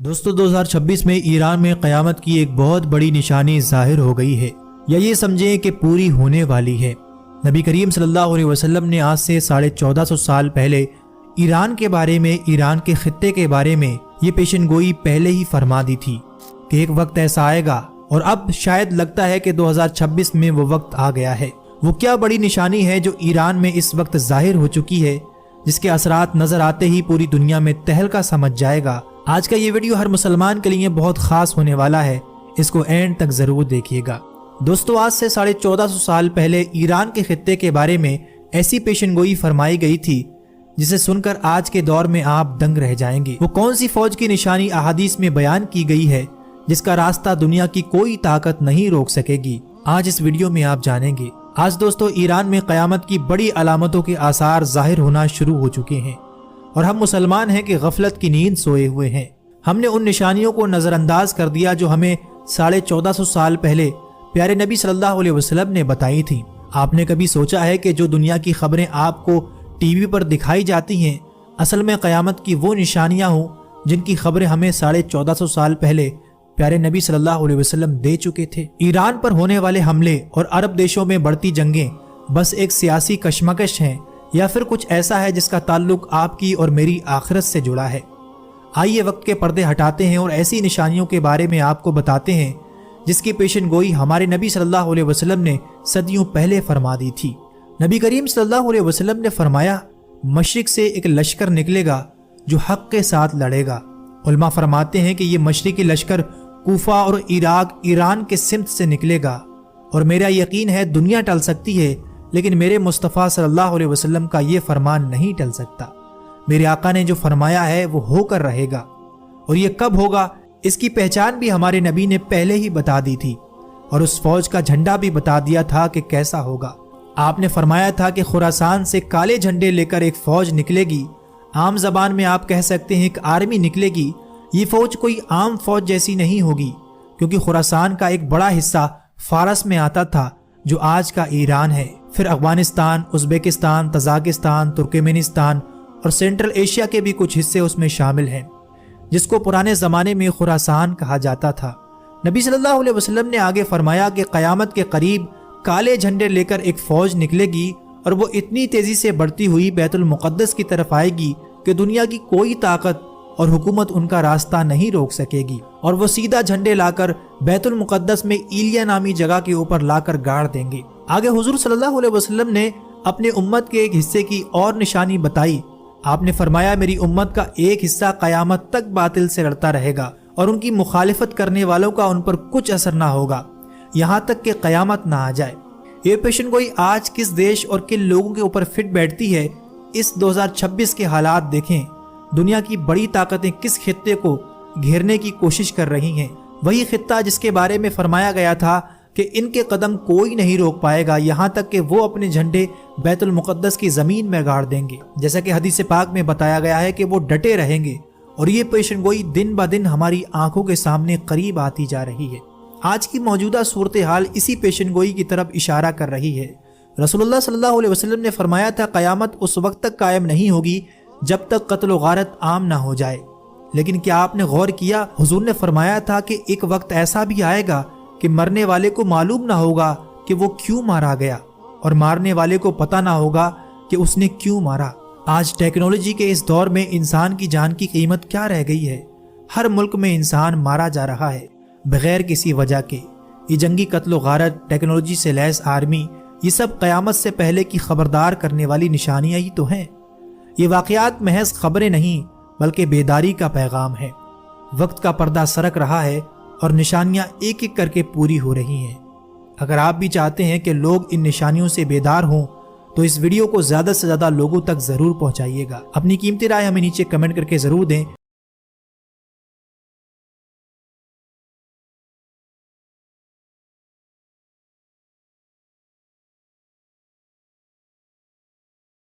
दोस्तों 2026 में ईरान में क़यामत की एक बहुत बड़ी निशानी ज़ाहिर हो गई है, या ये समझें कि पूरी होने वाली है। नबी करीम सल्लल्लाहु अलैहि वसल्लम ने आज से 1450 साल पहले ईरान के बारे में, ईरान के खित्ते के बारे में ये पेशनगोई पहले ही फरमा दी थी कि एक वक्त ऐसा आएगा, और अब शायद लगता है कि 2026 में वो वक्त आ गया है। वो क्या बड़ी निशानी है जो ईरान में इस वक्त ज़ाहिर हो चुकी है, जिसके असरात नजर आते ही पूरी दुनिया में तहलका समझ जाएगा। आज का ये वीडियो हर मुसलमान के लिए बहुत खास होने वाला है, इसको एंड तक जरूर देखिएगा। दोस्तों आज से 1450 साल पहले ईरान के खित्ते के बारे में ऐसी पेशनगोई फरमाई गई थी जिसे सुनकर आज के दौर में आप दंग रह जाएंगे। वो कौन सी फौज की निशानी अहादीस में बयान की गई है जिसका रास्ता दुनिया की कोई ताकत नहीं रोक सकेगी, आज इस वीडियो में आप जानेंगे। आज दोस्तों ईरान में क़यामत की बड़ी अलामतों के आसार जाहिर होना शुरू हो चुके हैं और हम मुसलमान हैं कि गफलत की नींद सोए हुए हैं। हमने उन निशानियों को नज़रअंदाज कर दिया जो हमें 1450 साल पहले प्यारे नबी सल्लल्लाहु अलैहि वसल्लम ने बताई थी। आपने कभी सोचा है कि जो दुनिया की खबरें आपको टीवी पर दिखाई जाती हैं, असल में क़यामत की वो निशानियां हों जिनकी खबरें हमें 1450 साल पहले प्यारे नबी सल्लल्लाहु अलैहि वसल्लम दे चुके थे। ईरान पर होने वाले हमले और अरब देशों में बढ़ती जंगें बस एक सियासी कशमकश हैं या फिर कुछ ऐसा है जिसका ताल्लुक आपकी और मेरी आखिरत से जुड़ा है। आइए वक्त के पर्दे हटाते हैं और ऐसी निशानियों के बारे में आपको बताते हैं जिसकी पेशनगोई हमारे नबी सल्लल्लाहु अलैहि वसल्लम ने सदियों पहले फरमा दी थी। नबी करीम सल्लल्लाहु अलैहि वसल्लम ने फरमाया, मशरिक से एक लश्कर निकलेगा जो हक के साथ लड़ेगा। उलमा फरमाते हैं कि ये मशरिकी लश्कर कूफा और इराक, ईरान के सिमत से निकलेगा और मेरा यकीन है दुनिया टल सकती है लेकिन मेरे मुस्तफ़ा सल्लल्लाहु अलैहि वसल्लम का ये फरमान नहीं टल सकता। मेरे आका ने जो फरमाया है वो होकर रहेगा, और ये कब होगा इसकी पहचान भी हमारे नबी ने पहले ही बता दी थी और उस फौज का झंडा भी बता दिया था कि कैसा होगा। आपने फरमाया था कि खुरासान से काले झंडे लेकर एक फौज निकलेगी। आम जबान में आप कह सकते हैं एक आर्मी निकलेगी। ये फौज कोई आम फौज जैसी नहीं होगी क्योंकि खुरासान का एक बड़ा हिस्सा फारस में आता था जो आज का ईरान है। फिर अफगानिस्तान, उज़्बेकिस्तान, तजाकिस्तान, तुर्कमेनिस्तान और सेंट्रल एशिया के भी कुछ हिस्से उसमें शामिल हैं, जिसको पुराने ज़माने में खुरासान कहा जाता था। नबी सल्लल्लाहु अलैहि वसल्लम ने आगे फरमाया कि क़यामत के करीब काले झंडे लेकर एक फ़ौज निकलेगी और वो इतनी तेज़ी से बढ़ती हुई बैतुल मुक़द्दस की तरफ आएगी कि दुनिया की कोई ताकत और हुकूमत उनका रास्ता नहीं रोक सकेगी, और वो सीधा झंडे लाकर बैतुल मुक़द्दस में इलिया नामी जगह के ऊपर लाकर गाड़ देंगे। आगे हुजूर सल्लल्लाहु अलैहि वसल्लम ने अपने उम्मत के एक हिस्से की और निशानी बताई। आपने फरमाया, मेरी उम्मत का एक हिस्सा क़यामत तक बातिल से लड़ता रहेगा और उनकी मुखालिफत करने वालों का उन पर कुछ असर ना होगा यहाँ तक कि क़यामत ना आ जाए। ये पेशनगोई आज किस देश और किन लोगों के ऊपर फिट बैठती है, इस 2026 के हालात देखें। दुनिया की बड़ी ताकतें किस खित्ते को घेरने की कोशिश कर रही हैं, वही खित्ता जिसके बारे में फरमाया गया था कि इनके कदम कोई नहीं रोक पाएगा यहाँ तक कि वो अपने झंडे बैतुल मुक़द्दस की ज़मीन में गाड़ देंगे। जैसा कि हदीस पाक में बताया गया है कि वो डटे रहेंगे, और ये पेशनगोई दिन ब दिन हमारी आंखों के सामने करीब आती जा रही है। आज की मौजूदा सूरत हाल इसी पेशनगोई की तरफ इशारा कर रही है। रसूलुल्लाह सल्लल्लाहु अलैहि वसल्लम ने फरमाया था, क़यामत उस वक्त तक कायम नहीं होगी जब तक कत्ल व गारत आम ना हो जाए। लेकिन क्या आपने गौर किया, हुजूर ने फरमाया था कि एक वक्त ऐसा भी आएगा कि मरने वाले को मालूम ना होगा कि वो क्यों मारा गया, और मारने वाले को पता ना होगा कि उसने क्यों मारा। आज टेक्नोलॉजी के इस दौर में इंसान की जान की कीमत क्या रह गई है। हर मुल्क में इंसान मारा जा रहा है बगैर किसी वजह के। ये जंगी कत्ल व गारत, टेक्नोलॉजी से लैस आर्मी, ये सब क़यामत से पहले की खबरदार करने वाली निशानियां ही तो हैं। ये वाक़यात महज खबरें नहीं बल्कि बेदारी का पैगाम है। वक्त का पर्दा सरक रहा है और निशानियां एक एक करके पूरी हो रही हैं। अगर आप भी चाहते हैं कि लोग इन निशानियों से बेदार हों तो इस वीडियो को ज़्यादा से ज़्यादा लोगों तक ज़रूर पहुंचाइएगा। अपनी कीमती राय हमें नीचे कमेंट करके ज़रूर दें